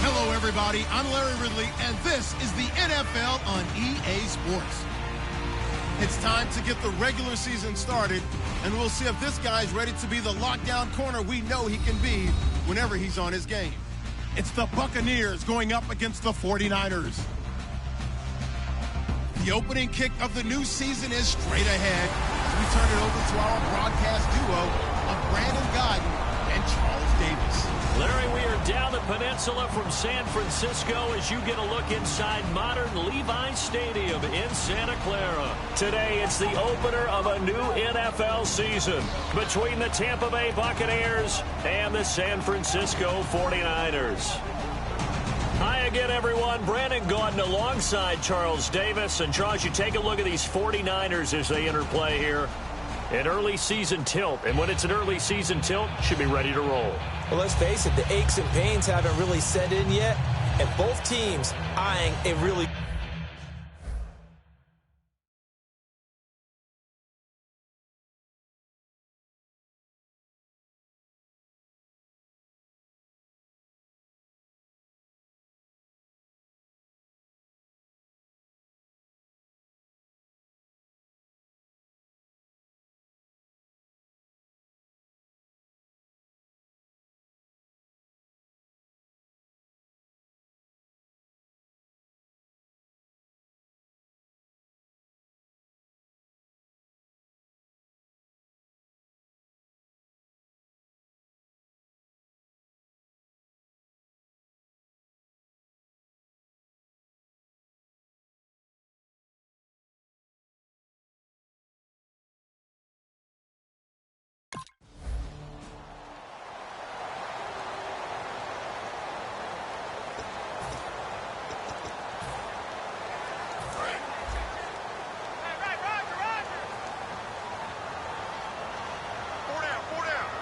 Hello, everybody. I'm Larry Ridley, and this is the NFL on EA Sports. It's time to get the regular season started, and we'll see if this guy's ready to be the lockdown corner we know he can be whenever he's on his game. It's the Buccaneers going up against the 49ers. The opening kick of the new season is straight ahead. We turn it over to our broadcast duo of Brandon Godden and Charles Davis. Larry, we are down the peninsula from San Francisco as you get a look inside modern Levi's Stadium in Santa Clara. Today, it's the opener of a new NFL season between the Tampa Bay Buccaneers and the San Francisco 49ers. Hi again, everyone. Brandon Gaudin alongside Charles Davis. And Charles, you take a look at these 49ers as they interplay here. An early season tilt, and when it's an early season tilt, should be ready to roll. Well, let's face it, the aches and pains haven't really set in yet, and both teams eyeing a really...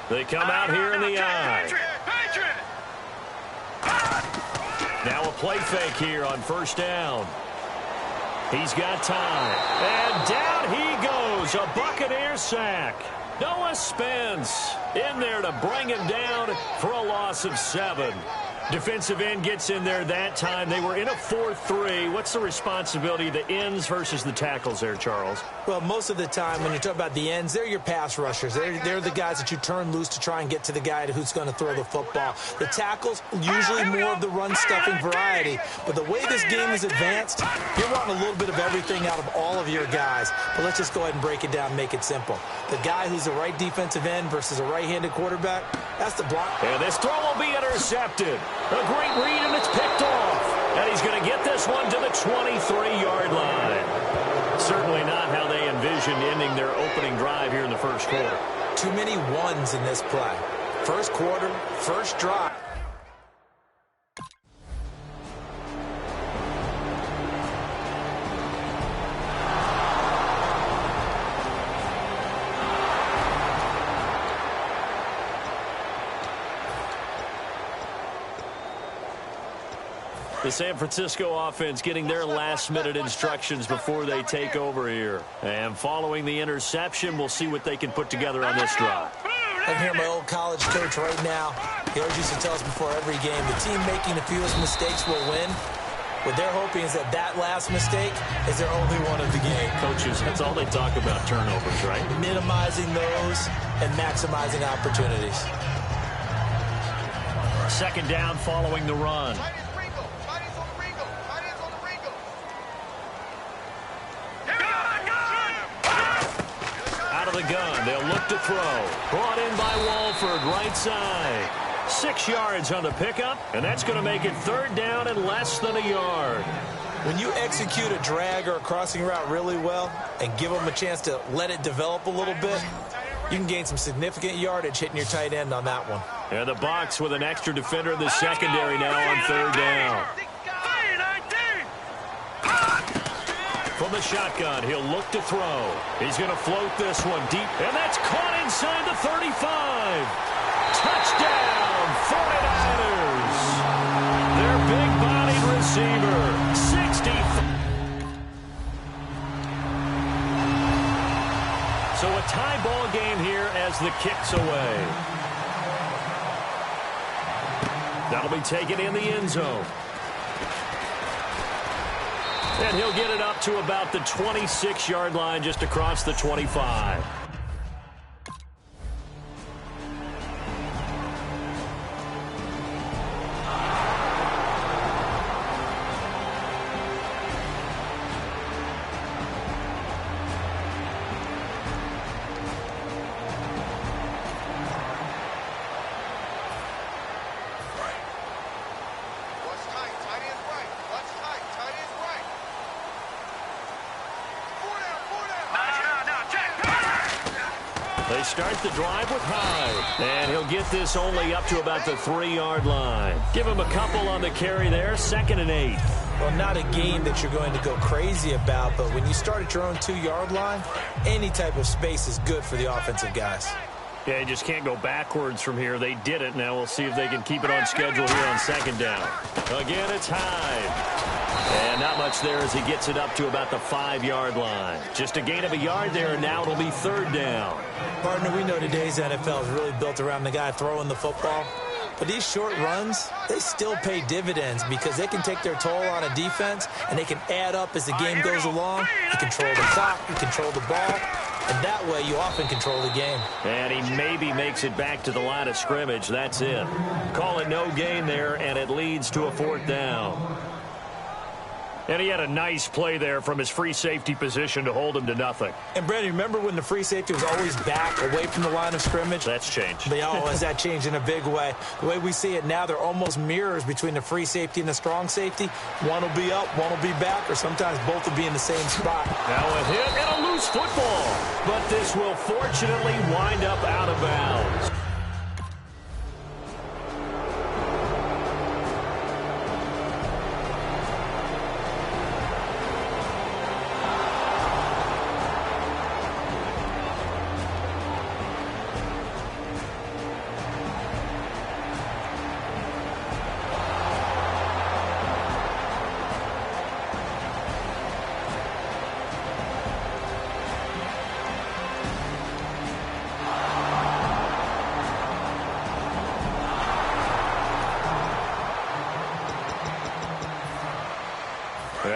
They come out here in the eye. Now a play fake here on first down. He's got time. And down he goes. A Buccaneer sack. Noah Spence in there to bring him down for a loss of 7. Defensive end gets in there that time. They were in a 4-3. What's the responsibility of the ends versus the tackles there, Charles? Well, most of the time when you talk about the ends, they're your pass rushers. They're the guys that you turn loose to try and get to the guy who's going to throw the football. The tackles, usually more of the run-stuffing variety. But the way this game is advanced, you're wanting a little bit of everything out of all of your guys. But let's just go ahead and break it down and make it simple. The guy who's the right defensive end versus a right-handed quarterback, that's the block. And this throw will be intercepted. A great read, and it's picked off. And he's going to get this one to the 23-yard line. Certainly not how they envisioned ending their opening drive here in the first quarter. Too many ones in this play. First quarter, first drive. The San Francisco offense getting their last-minute instructions before they take over here. And following the interception, we'll see what they can put together on this drive. I can hear my old college coach right now. He always used to tell us before every game, the team making the fewest mistakes will win. What they're hoping is that last mistake is their only one of the game. Coaches, that's all they talk about, turnovers, right? Minimizing those and maximizing opportunities. Second down following the run. Out of the gun, they'll look to throw. Brought in by Walford, right side. 6 yards on the pickup, and that's going to make it third down and less than a yard. When you execute a drag or a crossing route really well and give them a chance to let it develop a little bit, you can gain some significant yardage hitting your tight end on that one. And the Bucs with an extra defender in the secondary now on third down. From the shotgun, he'll look to throw. He's going to float this one deep, and that's caught inside the 35. Touchdown, 49ers. Their big-bodied receiver, 60. So a tie ball game here as the kick's away. That'll be taken in the end zone. And he'll get it up to about the 26-yard line, just across the 25. They start the drive with Hyde, and he'll get this only up to about the 3-yard line. Give him a couple on the carry there, 2nd and 8. Well, not a game that you're going to go crazy about, but when you start at your own 2-yard line, any type of space is good for the offensive guys. Yeah, you just can't go backwards from here. They did it. Now we'll see if they can keep it on schedule here on 2nd down. Again, it's Hyde. And not much there as he gets it up to about the 5-yard line. Just a gain of a yard there, and now it'll be 3rd down. Partner, we know today's NFL is really built around the guy throwing the football. But these short runs, they still pay dividends because they can take their toll on a defense, and they can add up as the game goes along. You control the clock, you control the ball, and that way you often control the game. And he maybe makes it back to the line of scrimmage. That's it. Call it no gain there, and it leads to a 4th down. And he had a nice play there from his free safety position to hold him to nothing. And, Brandon, remember when the free safety was always back away from the line of scrimmage? That's changed. But has that changed in a big way? The way we see it now, they're almost mirrors between the free safety and the strong safety. One will be up, one will be back, or sometimes both will be in the same spot. Now a hit and a loose football. But this will fortunately wind up out of bounds.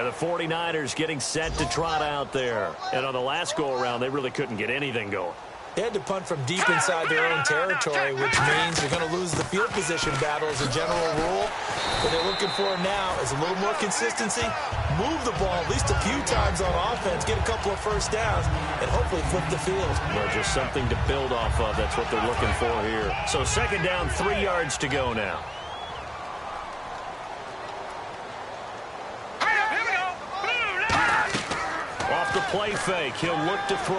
The 49ers getting set to trot out there. And on the last go-around, they really couldn't get anything going. They had to punt from deep inside their own territory, which means you're going to lose the field position battle as a general rule. What they're looking for now is a little more consistency, move the ball at least a few times on offense, get a couple of first downs, and hopefully flip the field. Well, just something to build off of. That's what they're looking for here. So 2nd down, 3 yards to go now. The play fake. He'll look to throw.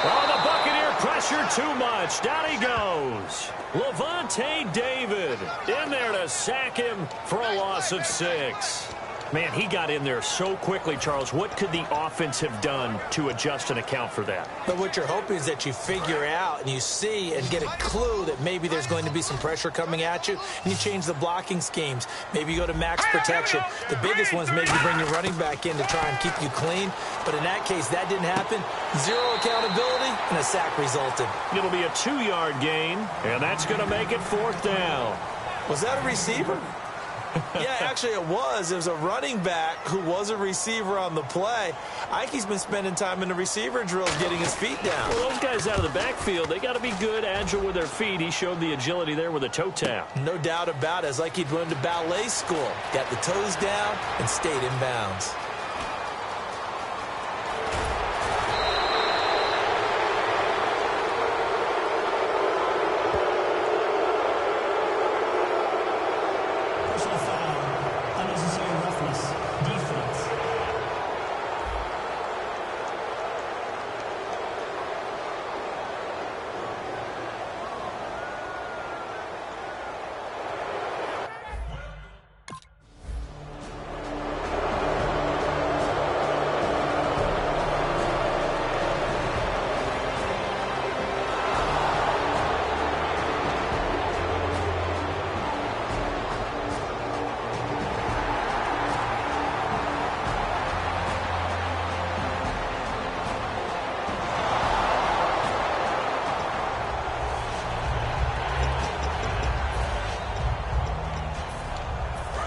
Oh, the Buccaneer pressure too much. Down he goes. Levante David in there to sack him for a loss of 6. Man, he got in there so quickly, Charles. What could the offense have done to adjust and account for that? But what you're hoping is that you figure out and you see and get a clue that maybe there's going to be some pressure coming at you, and you change the blocking schemes. Maybe you go to max protection. The biggest one's maybe bring your running back in to try and keep you clean. But in that case, that didn't happen. 0 accountability, and a sack resulted. It'll be a 2-yard gain, and that's going to make it 4th down. Was that a receiver? Yeah, actually it was. It was a running back who was a receiver on the play. I think he's been spending time in the receiver drills getting his feet down. Well, those guys out of the backfield, they got to be good, agile with their feet. He showed the agility there with a toe tap. No doubt about it. It's like he'd run to ballet school. Got the toes down and stayed in bounds.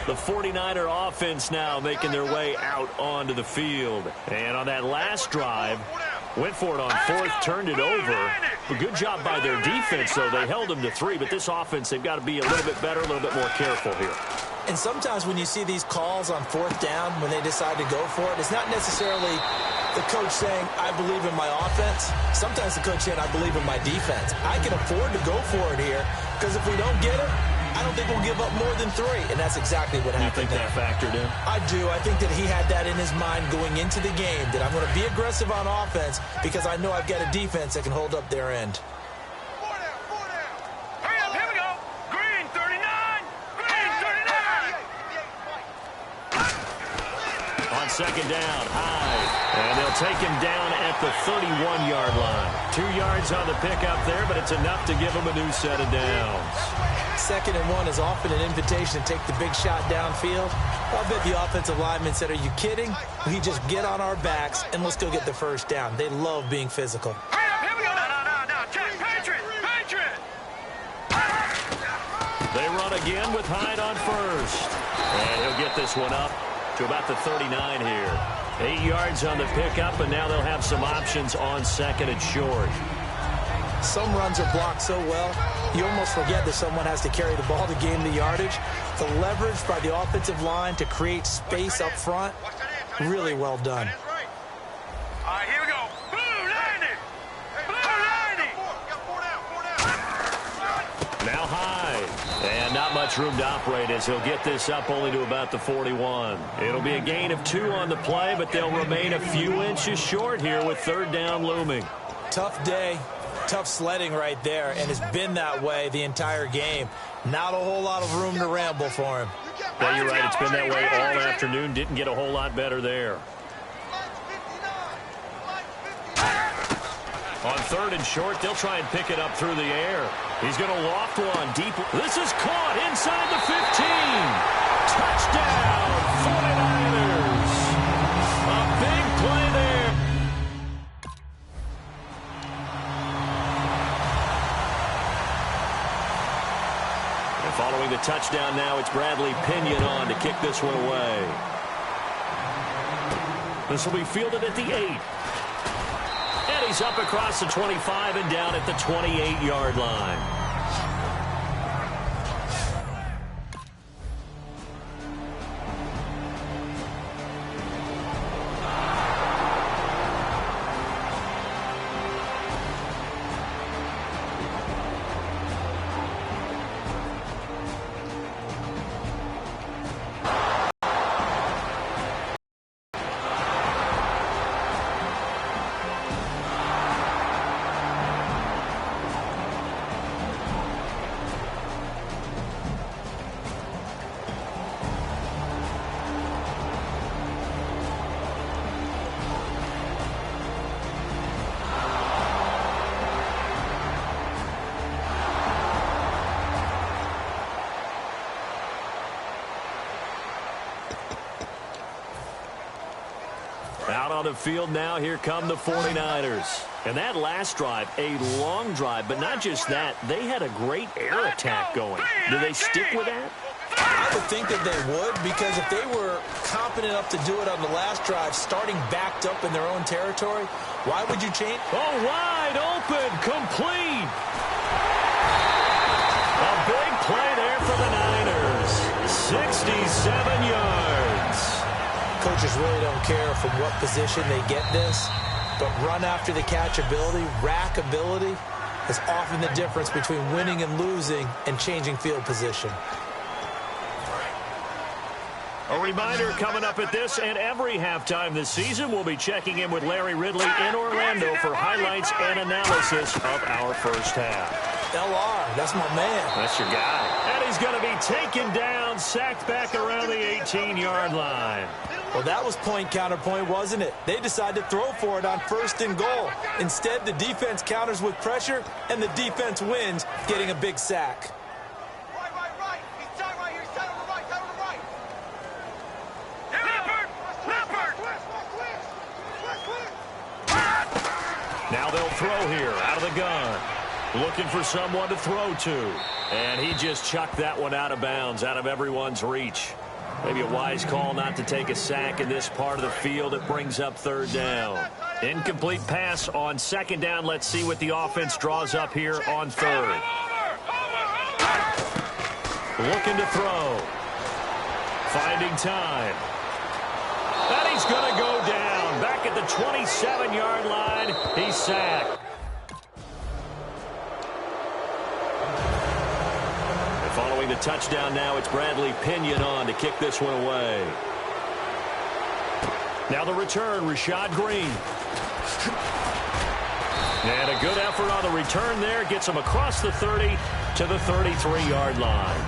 The 49er offense now making their way out onto the field. And on that last drive, went for it on fourth, turned it over. A good job by their defense, though. They held them to 3, but this offense, they've got to be a little bit better, a little bit more careful here. And sometimes when you see these calls on fourth down, when they decide to go for it, it's not necessarily the coach saying, I believe in my offense. Sometimes the coach saying, I believe in my defense. I can afford to go for it here, because if we don't get it, I don't think we'll give up more than 3, and that's exactly what happened. You think that factored in? I do. I think that he had that in his mind going into the game, that I'm going to be aggressive on offense because I know I've got a defense that can hold up their end. Hurry up, here we go. Green 39. Green 39. On second down, Hyde. And they'll take him down at the 31-yard line. 2 yards on the pickup there, but it's enough to give him a new set of downs. 2nd and 1 is often an invitation to take the big shot downfield. I bet the offensive lineman said, are you kidding? We just get on our backs and let's go get the first down. They love being physical. Hurry up, here we go. No. Check, Patriot. They run again with Hyde on first. And he'll get this one up to about the 39 here. 8 yards on the pickup, and now they'll have some options on 2nd and short. Some runs are blocked so well, you almost forget that someone has to carry the ball to gain the yardage. The leverage by the offensive line to create space up front, really well done. All right, here we go. Blue 90. Now Hyde. And not much room to operate as he'll get this up only to about the 41. It'll be a gain of 2 on the play, but they'll remain a few inches short here with 3rd down looming. Tough day. Tough sledding right there, and it's been that way the entire game. Not a whole lot of room to ramble for him. Yeah, you're right. It's been that way all afternoon. Didn't get a whole lot better there. On 3rd and short, they'll try and pick it up through the air. He's going to loft one deep. This is caught inside the 15. Touchdown, 49ers. A big play there. Following the touchdown now, it's Bradley Pinion on to kick this one away. This will be fielded at the 8. And he's up across the 25 and down at the 28-yard line. Out on the field now, here come the 49ers. And that last drive, a long drive, but not just that, they had a great air attack going. Do they stick with that? I would think that they would, because if they were competent enough to do it on the last drive, starting backed up in their own territory, why would you change? Oh, wide open, complete. A big play there for the Niners. 67 yards. Coaches really don't care from what position they get this, but run after the catch ability, rack ability, is often the difference between winning and losing and changing field position. A reminder coming up at this and every halftime this season, we'll be checking in with Larry Ridley in Orlando for highlights and analysis of our first half. LR, that's my man. That's your guy. And he's going to be taken down, sacked back around the 18-yard line. Well, that was point counterpoint, wasn't it? They decided to throw for it on 1st and goal. Instead, the defense counters with pressure, and the defense wins, getting a big sack. Right. He's tight right here. He's tight on the right. Leopard. Now they'll throw here out of the gun. Looking for someone to throw to. And he just chucked that one out of bounds, out of everyone's reach. Maybe a wise call not to take a sack in this part of the field. It brings up third down. Incomplete pass on second down. Let's see what the offense draws up here on third. Looking to throw. Finding time. And he's going to go down. Back at the 27-yard line. He's sacked. And following the touchdown now, it's Bradley Pinion on to kick this one away. Now the return, Rashad Green. And a good effort on the return there. Gets him across the 30 to the 33-yard line.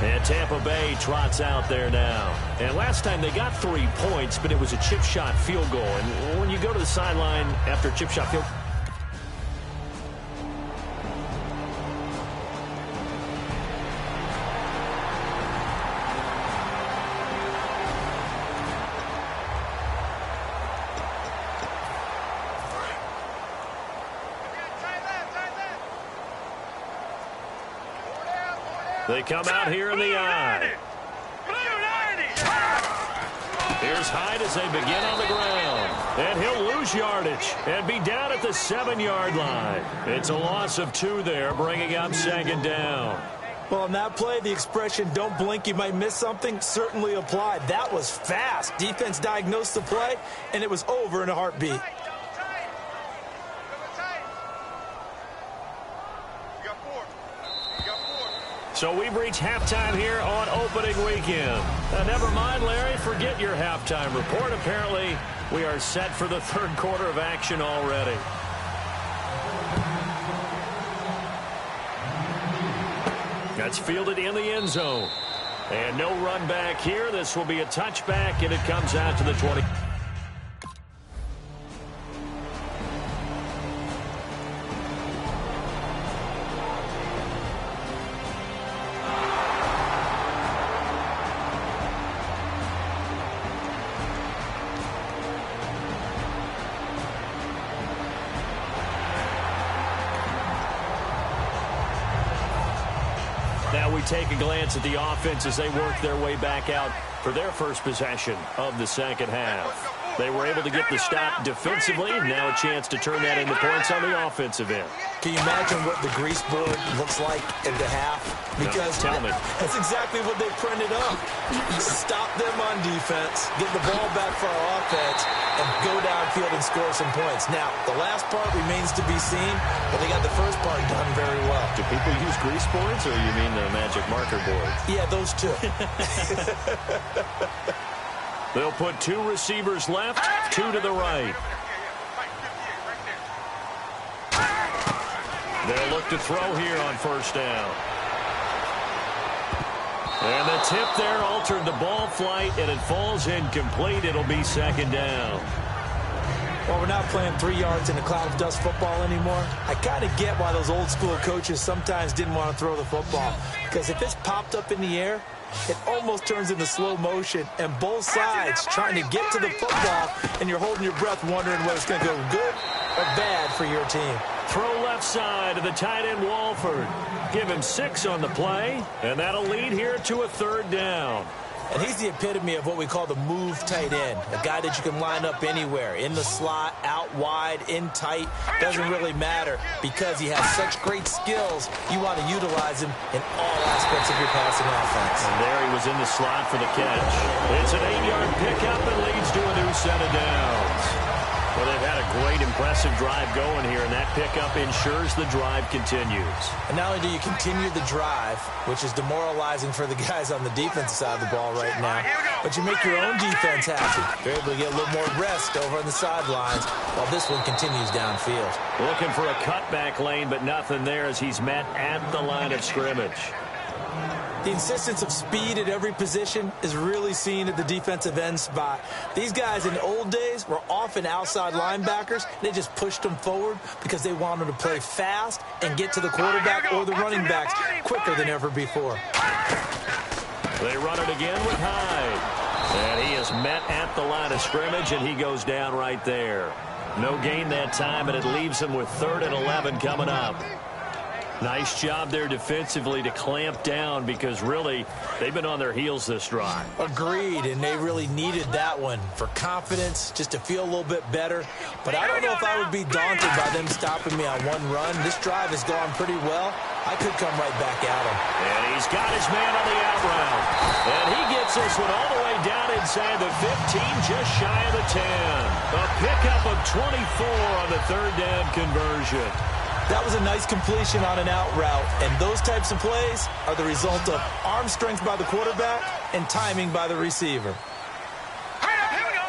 And Tampa Bay trots out there now. And last time they got 3 points, but it was a chip shot field goal. And when you go to the sideline after a chip shot field goal, they come out here in the eye. Here's Hyde as they begin on the ground. And he'll lose yardage and be down at the 7-yard line. It's a loss of 2 there, bringing up second down. Well, on that play, the expression, don't blink, you might miss something, certainly applied. That was fast. Defense diagnosed the play, and it was over in a heartbeat. So we've reached halftime here on opening weekend. Never mind, Larry, forget your halftime report. Apparently, we are set for the third quarter of action already. That's fielded in the end zone. And no run back here. This will be a touchback, and it comes out to the 20. Now we take a glance at the offense as they work their way back out for their first possession of the second half. They were able to get the stop defensively. Now a chance to turn that into points on the offensive end. Can you imagine what the grease board looks like at the half? Because no, tell me. That's exactly what they printed up. Stop them on defense, get the ball back for our offense, and go downfield and score some points. Now, the last part remains to be seen, but they got the first part done very well. Do people use grease boards, or you mean the magic marker boards? Yeah, those two. They'll put 2 receivers left, 2 to the right. They'll look to throw here on first down. And the tip there altered the ball flight, and it falls incomplete. It'll be second down. Well, we're not playing 3 yards in a cloud of dust football anymore. I kind of get why those old school coaches sometimes didn't want to throw the football. Because if it's popped up in the air, it almost turns into slow motion, and both sides trying to get to the football, and you're holding your breath wondering whether it's going to go good or bad for your team. Throw left side to the tight end, Walford. Give him 6 on the play, and that'll lead here to a third down. And he's the epitome of what we call the move tight end, a guy that you can line up anywhere, in the slot, out wide, in tight, doesn't really matter because he has such great skills. You want to utilize him in all aspects of your passing offense. And there he was in the slot for the catch. It's an 8-yard pickup and leads to a new set of downs. Well, they've had a great, impressive drive going here, and that pickup ensures the drive continues. And not only do you continue the drive, which is demoralizing for the guys on the defensive side of the ball right now, but you make your own defense happy. You're able to get a little more rest over on the sidelines while this one continues downfield. Looking for a cutback lane, but nothing there as he's met at the line of scrimmage. The insistence of speed at every position is really seen at the defensive end spot. These guys in the old days were often outside linebackers. They just pushed them forward because they wanted to play fast and get to the quarterback or the running backs quicker than ever before. They run it again with Hyde. And he is met at the line of scrimmage, and he goes down right there. No gain that time, and it leaves him with 3rd and 11 coming up. Nice job there defensively to clamp down because really they've been on their heels this drive. Agreed, and they really needed that one for confidence, just to feel a little bit better. But I don't know if I would be daunted by them stopping me on one run. This drive has gone pretty well. I could come right back at him. And he's got his man on the out route. And he gets this one all the way down inside the 15, just shy of the 10. A pickup of 24 on the third down conversion. That was a nice completion on an out route, and those types of plays are the result of arm strength by the quarterback and timing by the receiver. Here we go.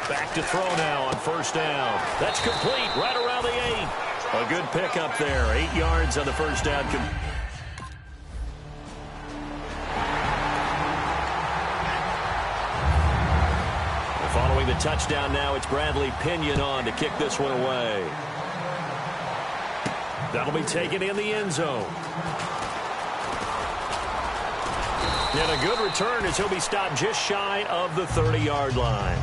Back to throw now on first down. That's complete right around the 8. A good pickup there. 8 yards on the first down. Following the touchdown now, it's Bradley Pinion on to kick this one away. That'll be taken in the end zone. And a good return as he'll be stopped just shy of the 30-yard line.